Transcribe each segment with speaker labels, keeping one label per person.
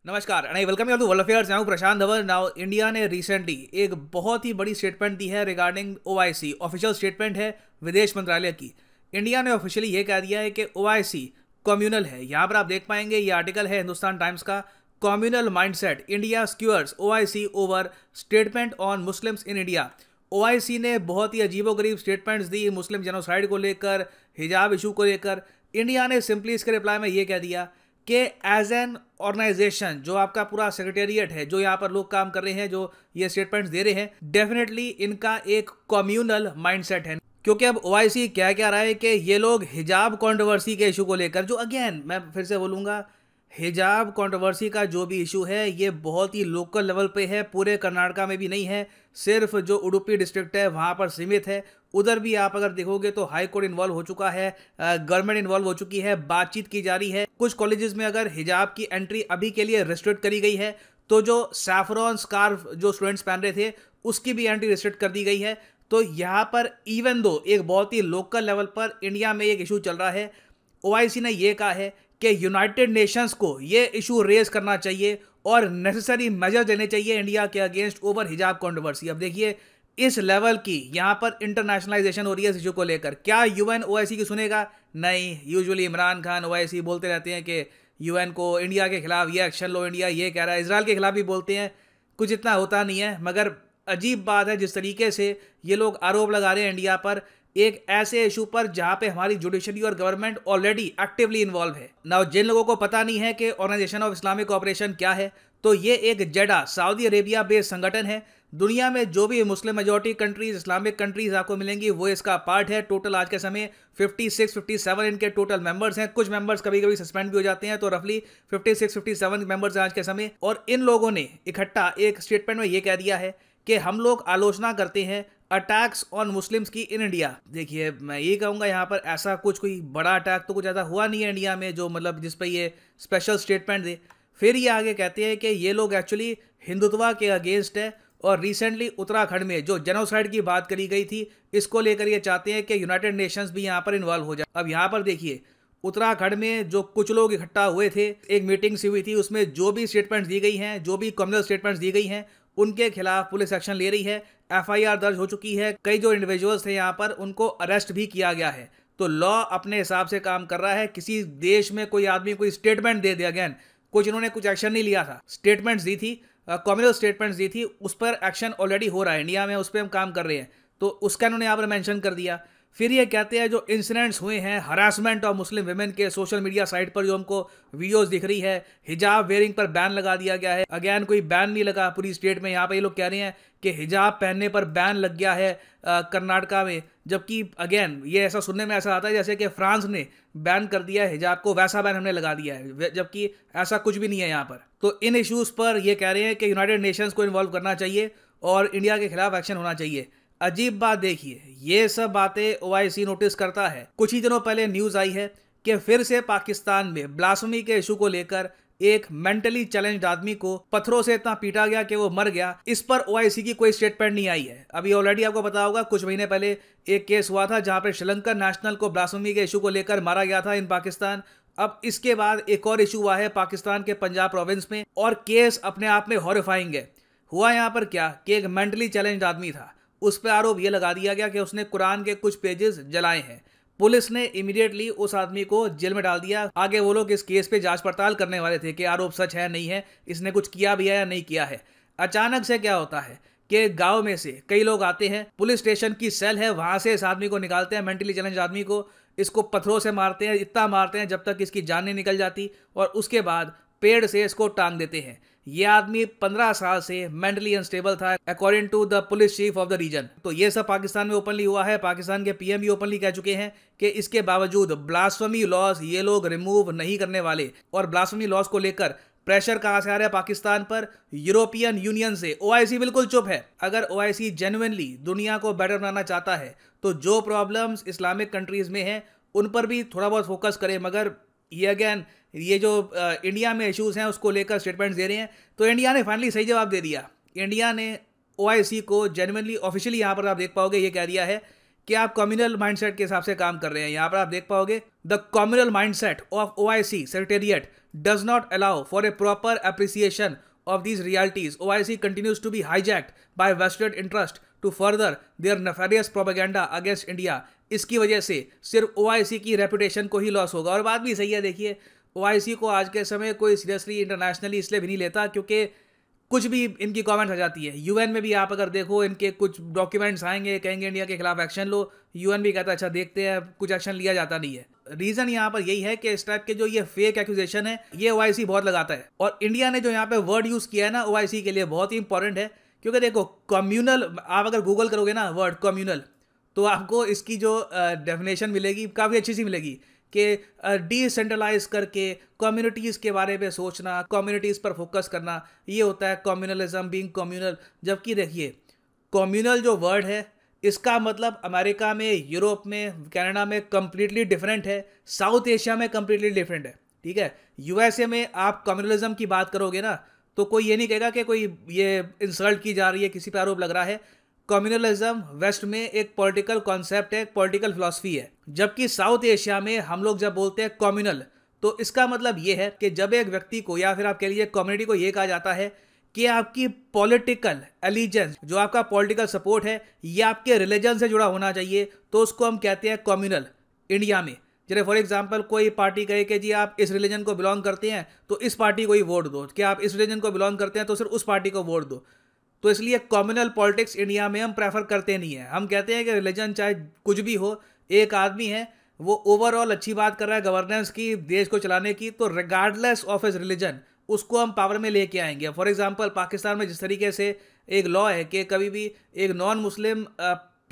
Speaker 1: नमस्कार and I welcome you to world affairs. Now Prashant Dhawan. Now India ने recently एक बहुत ही बड़ी स्टेटमेंट दी है रिगार्डिंग ओआईसी। ऑफिशियल स्टेटमेंट है विदेश मंत्रालय की। इंडिया ने ऑफिशियली ये कह दिया है कि ओआईसी कम्युनल है। यहाँ पर आप देख पाएंगे ये आर्टिकल है हिंदुस्तान टाइम्स का। Communal mindset India skewers OIC over statement on Muslims in India. OIC ने बहुत ही अजीबोगरीब स्टेटमेंट्स दी मुस्लिम जेनोसाइड को लेकर, हिजाब इशू को लेकर। इंडिया ने सिंपली इसके रिप्लाई में ये कह दिया कि एज एन ऑर्गेनाइजेशन जो आपका पूरा सेक्रेटेरिएट है, जो यहाँ पर लोग काम कर रहे हैं, जो ये स्टेटमेंट्स दे रहे हैं, डेफिनेटली इनका एक कम्युनल माइंडसेट है। क्योंकि अब ओआईसी क्या कह रहा है कि ये लोग हिजाब कंट्रोवर्सी के इशू को लेकर, जो अगेन मैं फिर से बोलूँगा, हिजाब कंट्रोवर्सी का जो भी इशू है ये बहुत ही लोकल लेवल पे है, पूरे कर्नाटका में भी नहीं है, सिर्फ जो उडुपी डिस्ट्रिक्ट है वहाँ पर सीमित है। उधर भी आप अगर देखोगे तो हाई कोर्ट इन्वॉल्व हो चुका है, गवर्नमेंट इन्वॉल्व हो चुकी है, बातचीत की जा रही है। कुछ कॉलेजेस में अगर हिजाब की एंट्री अभी के लिए रिस्ट्रिक्ट करी गई है, तो जो सैफरॉन स्कार्फ जो स्टूडेंट्स पहन रहे थे उसकी भी एंट्री रिस्ट्रिक्ट कर दी गई है। तो यहाँ पर इवन दो एक बहुत ही लोकल लेवल पर इंडिया में एक इशू चल रहा है, ओआईसी ने यह कहा है कि यूनाइटेड नेशंस को ये इशू रेज करना चाहिए और नेसेसरी मेजर लेने चाहिए इंडिया के अगेंस्ट ओवर हिजाब कंट्रोवर्सी। अब देखिए इस लेवल की यहाँ पर इंटरनेशनलाइजेशन हो रही है इस इशू को लेकर। क्या यूएन ओआईसी की सुनेगा? नहीं। यूजुअली इमरान खान ओआईसी बोलते रहते हैं कि यूएन को इंडिया के खिलाफ ये एक्शन लो, इंडिया ये कह रहा है, इजराइल के खिलाफ भी बोलते हैं, कुछ इतना होता नहीं है। मगर अजीब बात है जिस तरीके से ये लोग आरोप लगा रहे हैं इंडिया पर एक ऐसे इशू पर जहां पे हमारी जुडिशरी और गवर्नमेंट ऑलरेडी एक्टिवली इन्वॉल्व है। नाउ जिन लोगों को पता नहीं है कि ऑर्गेनाइजेशन ऑफ इस्लामिक कोऑपरेशन क्या है, तो ये एक जेडा सऊदी अरेबिया बेस्ड संगठन है। दुनिया में जो भी Muslim majority countries, Islamic countries आपको मिलेंगी वो इसका पार्ट है। टोटल आज के समय 56-57 इनके टोटल मेंबर्स हैं। कुछ मेंबर्स कभी कभी सस्पेंड भी हो जाते हैं, तो रफली 56-57 मेंबर्स आज के समय। और इन लोगों ने इकट्ठा एक स्टेटमेंट में ये कह दिया है कि हम लोग आलोचना करते हैं अटैक्स ऑन मुस्लिम्स की इन इंडिया। देखिए मैं ये कहूँगा यहाँ पर ऐसा कुछ कोई बड़ा अटैक तो कुछ ज़्यादा हुआ नहीं है इंडिया में जो मतलब जिस पर ये स्पेशल स्टेटमेंट दे। फिर ये आगे कहते हैं कि ये लोग एक्चुअली हिंदुत्व के अगेंस्ट है और रिसेंटली उत्तराखंड में जो जेनोसाइड की बात करी गई थी इसको लेकर ये चाहते हैं कि यूनाइटेड नेशंस भी यहाँ पर इन्वॉल्व हो जाए। अब यहाँ पर देखिए उत्तराखंड में जो कुछ लोग इकट्ठा हुए थे, एक मीटिंग सी हुई थी, उसमें जो भी स्टेटमेंट्स दी गई हैं, जो भी कम्युनल स्टेटमेंट्स दी गई हैं, उनके खिलाफ पुलिस एक्शन ले रही है। एफआईआर दर्ज हो चुकी है। कई जो इंडिविजुअल्स थे यहाँ पर उनको अरेस्ट भी किया गया है। तो लॉ अपने हिसाब से काम कर रहा है। किसी देश में कोई आदमी कोई स्टेटमेंट दे दिया, अगेन कुछ इन्होंने कुछ एक्शन नहीं लिया था, स्टेटमेंट्स दी थी, कम्युनल स्टेटमेंट्स दी थी, उस पर एक्शन ऑलरेडी हो रहा है इंडिया में, उस पर हम काम कर रहे हैं। तो उसका इन्होंने यहाँ पर मेंशन कर दिया। फिर ये कहते हैं जो इंसिडेंट्स हुए हैं हरासमेंट ऑफ मुस्लिम विमेन के, सोशल मीडिया साइट पर जो हमको वीडियोस दिख रही है, हिजाब वेयरिंग पर बैन लगा दिया गया है। अगेन कोई बैन नहीं लगा पूरी स्टेट में। यहाँ पे ये लोग कह रहे हैं कि हिजाब पहनने पर बैन लग गया है कर्नाटका में, जबकि अगेन ये ऐसा सुनने में ऐसा आता है जैसे कि फ्रांस ने बैन कर दिया है हिजाब को, वैसा बैन हमने लगा दिया है, जबकि ऐसा कुछ भी नहीं है यहाँ पर। तो इन इश्यूज पर ये कह रहे हैं कि यूनाइटेड नेशंस को इन्वॉल्व करना चाहिए और इंडिया के खिलाफ एक्शन होना चाहिए। अजीब बात देखिए, ये सब बातें ओआईसी नोटिस करता है। कुछ ही दिनों पहले न्यूज आई है कि फिर से पाकिस्तान में ब्लास्फेमी के इशू को लेकर एक मेंटली चैलेंज्ड आदमी को पत्थरों से इतना पीटा गया कि वो मर गया। इस पर ओआईसी की कोई स्टेटमेंट नहीं आई है। अभी ऑलरेडी आपको पता होगा कुछ महीने पहले एक केस हुआ था जहां पर श्रीलंकन नेशनल को ब्लास्फेमी के इशू को लेकर मारा गया था इन पाकिस्तान। अब इसके बाद एक और इशू हुआ है पाकिस्तान के पंजाब प्रोविंस में, और केस अपने आप में हॉरिफाइंग है। हुआ यहाँ पर क्या कि एक मेंटली चैलेंज्ड आदमी था, उस पर आरोप यह लगा दिया गया कि उसने कुरान के कुछ पेजेस जलाए हैं। पुलिस ने इमीडिएटली उस आदमी को जेल में डाल दिया। आगे वो लोग इस केस पे जांच पड़ताल करने वाले थे कि आरोप सच है नहीं है, इसने कुछ किया भी है या नहीं किया है। अचानक से क्या होता है कि गांव में से कई लोग आते हैं, पुलिस स्टेशन की सेल है वहां से इस आदमी को निकालते हैं, मेंटली चैलेंज आदमी को, इसको पत्थरों से मारते हैं, इतना मारते हैं जब तक इसकी जान नहीं निकल जाती, और उसके बाद पेड़ से इसको टांग देते हैं। यह आदमी 15 साल से मेंटली अनस्टेबल था according to the police chief of the region. तो ये सब पाकिस्तान में ओपनली हुआ है। पाकिस्तान के पीएम भी ओपनली कह चुके हैं कि इसके बावजूद ब्लास्फेमी लॉज ये लोग रिमूव नहीं करने वाले। और ब्लास्फेमी लॉज को लेकर प्रेशर कहां से आ रहा है पाकिस्तान पर? यूरोपियन यूनियन से। ओआईसी बिल्कुल चुप है। अगर ओआईसी जेन्युइनली दुनिया को बेटर बनाना चाहता है तो जो प्रॉब्लम्स इस्लामिक कंट्रीज में हैं उन पर भी थोड़ा बहुत फोकस करे। मगर ये अगेन ये जो इंडिया में इश्यूज हैं उसको लेकर स्टेटमेंट्स दे रहे हैं। तो इंडिया ने फाइनली सही जवाब दे दिया। इंडिया ने ओआईसी को जेन्युइनली ऑफिशियली यहाँ पर आप देख पाओगे ये कह दिया है कि आप कम्युनल माइंडसेट के हिसाब से काम कर रहे हैं। यहाँ पर आप देख पाओगे, the communal mindset of OIC secretariat does not allow for a proper appreciation of these realities. OIC continues to be hijacked by vested interest to further their nefarious propaganda against India. इसकी वजह से सिर्फ OIC की reputation को ही loss होगा। और बात भी सही है, देखिए OIC को आज के समय कोई सीरियसली इंटरनेशनली इसलिए भी नहीं लेता क्योंकि कुछ भी इनकी कमेंट्स आ जाती है। यूएन में भी आप अगर देखो, इनके कुछ डॉक्यूमेंट्स आएंगे, कहेंगे इंडिया के खिलाफ एक्शन लो, यूएन भी कहता है अच्छा देखते हैं, कुछ एक्शन लिया जाता नहीं है। रीजन यहाँ पर यही है कि इस टाइप के जो ये फेक एक्यूजेशन है ये OIC बहुत लगाता है। और इंडिया ने जो यहाँ पे वर्ड यूज किया है ना OIC के लिए, बहुत ही इंपॉर्टेंट है। क्योंकि देखो कम्युनल, आप अगर गूगल करोगे ना वर्ड कम्युनल, तो आपको इसकी जो डेफिनेशन मिलेगी काफ़ी अच्छी सी मिलेगी कि डिसेंट्रलाइज करके कम्युनिटीज़ के बारे में सोचना, कम्युनिटीज़ पर फोकस करना, ये होता है कम्युनलिज्म, बीइंग कम्युनल। जबकि देखिए कम्युनल जो वर्ड है इसका मतलब अमेरिका में, यूरोप में, कनाडा में कंप्लीटली डिफरेंट है, साउथ एशिया में कंप्लीटली डिफरेंट है। ठीक है, यूएसए में आप कम्युनलिज्म की बात करोगे ना तो कोई ये नहीं कहेगा कि कोई ये इंसल्ट की जा रही है, किसी पर आरोप लग रहा है। कम्युनलिज्म वेस्ट में एक पॉलिटिकल कॉन्सेप्ट है, पॉलिटिकल फिलॉसफी है। जबकि साउथ एशिया में हम लोग जब बोलते हैं कम्युनल, तो इसका मतलब ये है कि जब एक व्यक्ति को या फिर आप कह लीजिए कम्युनिटी को ये कहा जाता है कि आपकी पॉलिटिकल एलिजेंस, जो आपका पॉलिटिकल सपोर्ट है, ये आपके रिलीजन से जुड़ा होना चाहिए, तो उसको हम कहते हैं कम्युनल। इंडिया में जैसे फॉर एग्जांपल कोई पार्टी कहे कि जी आप इस रिलीजन को बिलोंग करते हैं तो इस पार्टी को ही वोट दो, कि आप इस रिलीजन को बिलोंग करते हैं तो सिर्फ उस पार्टी को वोट दो। तो इसलिए कम्युनल पॉलिटिक्स इंडिया में हम प्रेफर करते नहीं है। हम कहते हैं कि रिलीजन चाहे कुछ भी हो, एक आदमी है वो ओवरऑल अच्छी बात कर रहा है गवर्नेंस की, देश को चलाने की, तो रिगार्डलेस ऑफ हिज रिलीजन उसको हम पावर में लेके आएंगे। फॉर एग्जांपल पाकिस्तान में जिस तरीके से एक लॉ है कि कभी भी एक नॉन मुस्लिम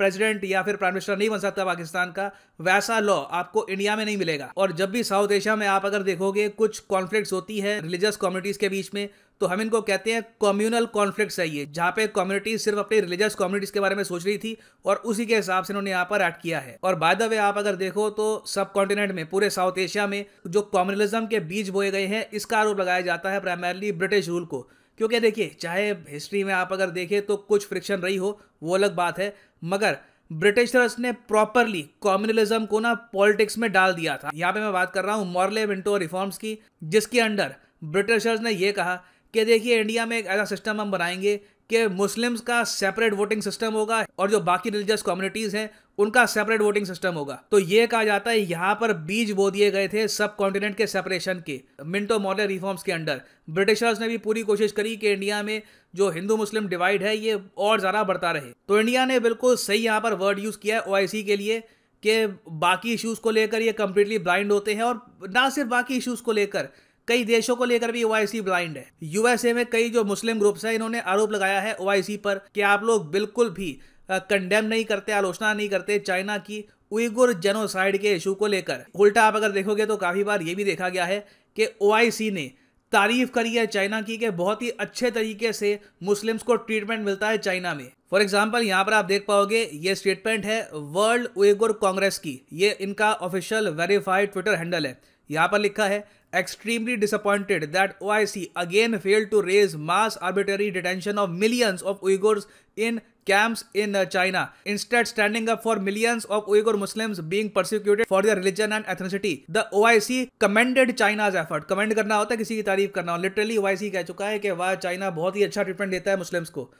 Speaker 1: प्रेसिडेंट या फिर प्राइम मिनिस्टर नहीं बन सकता पाकिस्तान का, वैसा लॉ आपको इंडिया में नहीं मिलेगा। और जब भी साउथ एशिया में आप अगर देखोगे कुछ कॉन्फ्लिक्ट्स होती है रिलीजियस कम्युनिटीज के बीच में, तो हम इनको कहते हैं कम्युनल कॉन्फ्लिक्ट्स है ये, जहाँ पे कम्युनिटी सिर्फ अपनी रिलीजियस कम्युनिटीज के बारे में सोच रही थी और उसी के हिसाब से इन्होंने यहाँ पर एक्ट किया है। और बाय द वे आप अगर देखो तो सब कॉन्टिनेंट में, पूरे साउथ एशिया में जो कम्युनलिज्म के बीज बोए गए हैं, इसका आरोप लगाया जाता है प्राइमरली ब्रिटिश रूल को। क्योंकि देखिए चाहे हिस्ट्री में आप अगर देखें तो कुछ फ्रिक्शन रही हो, वो अलग बात है, मगर ब्रिटिशर्स ने प्रॉपरली कम्युनलिज्म को ना पॉलिटिक्स में डाल दिया था। यहाँ पे मैं बात कर रहा हूँ मॉर्ले मिंटो रिफॉर्म्स की, जिसके अंडर ब्रिटिशर्स ने ये कहा कि देखिए इंडिया में एक ऐसा सिस्टम हम बनाएंगे कि मुस्लिम्स का सेपरेट वोटिंग सिस्टम होगा और जो बाकी रिलीजियस कम्युनिटीज हैं उनका सेपरेट वोटिंग सिस्टम होगा। तो ये कहा जाता है यहाँ पर बीज बो दिए गए थे सब कॉन्टिनेंट के सेपरेशन के मिंटो मॉर्ले रिफॉर्म्स के अंडर। ब्रिटिशर्स ने भी पूरी कोशिश करी कि इंडिया में जो हिंदू मुस्लिम डिवाइड है ये और ज़्यादा बढ़ता रहे। तो इंडिया ने बिल्कुल सही यहाँ पर वर्ड यूज़ किया है OIC के लिए कि बाकी इश्यूज़ को लेकर ये कंप्लीटली ब्लाइंड होते हैं। और ना सिर्फ बाकी इश्यूज़ को लेकर, कई देशों को लेकर भी OIC ब्लाइंड है। यूएसए में कई जो मुस्लिम ग्रुप्स हैं इन्होंने आरोप लगाया है OIC पर कि आप लोग बिल्कुल भी कंडेम नहीं करते, आलोचना नहीं करते चाइना की उइगुर जेनोसाइड के इशू को लेकर। उल्टा आप अगर देखोगे तो काफ़ी बार ये भी देखा गया है कि OIC ने तारीफ करी है चाइना की कि बहुत ही अच्छे तरीके से मुस्लिम्स को ट्रीटमेंट मिलता है चाइना में। फॉर एग्जाम्पल यहाँ पर आप देख पाओगे ये स्टेटमेंट है वर्ल्ड उइगुर कांग्रेस की, ये इनका ऑफिशियल वेरीफाइड ट्विटर हैंडल है। यहाँ पर लिखा है extremely disappointed that OIC again failed to raise mass arbitrary detention of millions of Uyghurs in camps in China, instead standing up for millions of Uyghur Muslims being persecuted for their religion and ethnicity. The OIC commended China's effort. Commend करना होता है किसी की तारीफ करना, literally OIC कह चुका है कि वाह चाइना बहुत ही अच्छा ट्रीटमेंट देता है मुस्लिम्स को।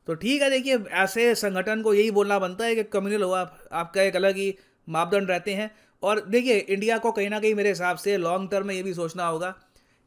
Speaker 1: तो ठीक है, देखिए ऐसे संगठन को यही बोलना बनता है कि कम्युनल हो आपका एक अलग ही मापदंड रहते हैं। और देखिए इंडिया को कहीं ना कहीं मेरे हिसाब से लॉन्ग टर्म में ये भी सोचना होगा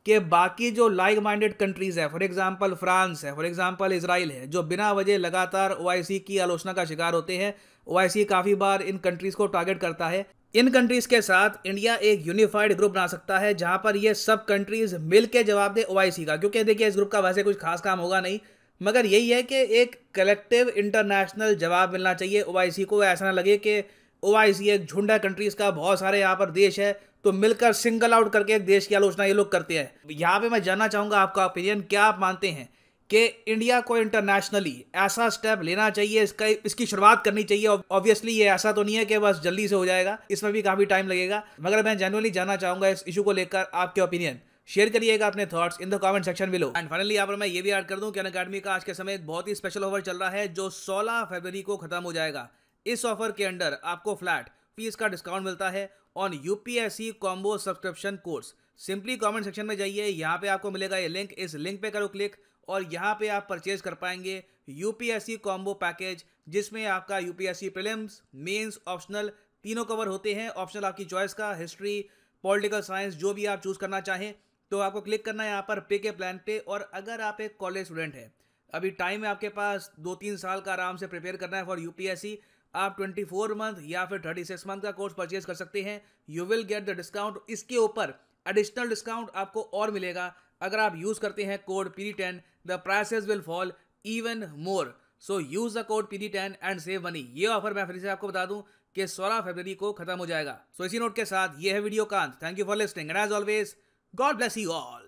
Speaker 1: कि बाकी जो लाइक माइंडेड कंट्रीज़ है, फॉर एग्जांपल फ्रांस है, फॉर एग्जांपल इजराइल है, जो बिना वजह लगातार OIC की आलोचना का शिकार होते हैं। OIC काफ़ी बार इन कंट्रीज़ को टारगेट करता है। इन कंट्रीज़ के साथ इंडिया एक यूनिफाइड ग्रुप बना सकता है जहाँ पर ये सब कंट्रीज़ मिल के जवाब दे OIC का। क्योंकि देखिए इस ग्रुप का वैसे कुछ खास काम होगा नहीं, मगर यही है कि एक कलेक्टिव इंटरनेशनल जवाब मिलना चाहिए OIC को। ऐसा ना लगे कि OIC एक झुंड है कंट्रीज का, बहुत सारे यहाँ पर देश है, तो मिलकर सिंगल आउट करके एक देश की आलोचना ये लोग करते हैं। यहाँ पे मैं जानना चाहूँगा आपका ओपिनियन, क्या आप मानते हैं कि इंडिया को इंटरनेशनली ऐसा स्टेप लेना चाहिए, इसकी शुरुआत करनी चाहिए? ऑब्वियसली ये ऐसा तो नहीं है कि बस जल्दी से हो जाएगा, इसमें भी काफ़ी टाइम लगेगा, मगर मैं जेन्युइनली जानना चाहूँगा इस इशू को लेकर आपके ओपिनियन। शेयर करिएगा अपने thoughts in the comment section below. And finally यहाँ पर मैं ये भी ऐड कर दूँ कि अनअकैडमी का आज के समय एक बहुत ही स्पेशल ऑफर चल रहा है जो 16 फरवरी को खत्म हो जाएगा। इस ऑफर के अंडर आपको फ्लैट फीस का डिस्काउंट मिलता है on UPSC combo subscription course. Simply comment section में जाइए, यहाँ पे आपको मिलेगा ये लिंक, इस लिंक पे करो क्लिक और यहाँ पे आप परचेज कर पाएंगे यूपीएससी कॉम्बो पैकेज, जिसमें आपका यूपीएससी प्रीलिम्स, मेंस, ऑप्शनल तीनों कवर होते हैं। ऑप्शनल आपकी चॉइस का, हिस्ट्री, पॉलिटिकल साइंस, जो भी आप चूज करना चाहें। तो आपको क्लिक करना है यहाँ पर पे के प्लान पे। और अगर आप एक कॉलेज स्टूडेंट हैं, अभी टाइम है आपके पास, 2-3 साल का आराम से प्रिपेयर करना है फॉर यूपीएससी, आप 24 मंथ या फिर 36 मंथ का कोर्स परचेज कर सकते हैं। You will get the discount. इसके ऊपर एडिशनल डिस्काउंट आपको और मिलेगा अगर आप यूज करते हैं code PD10। The prices will fall even more, so use the code PD10 and save money. ये ऑफर मैं फिर से आपको बता दूं कि 16 फरवरी को खत्म हो जाएगा। सो इसी नोट के साथ ये है वीडियो का अंत। Thank you for listening and as always God bless you all.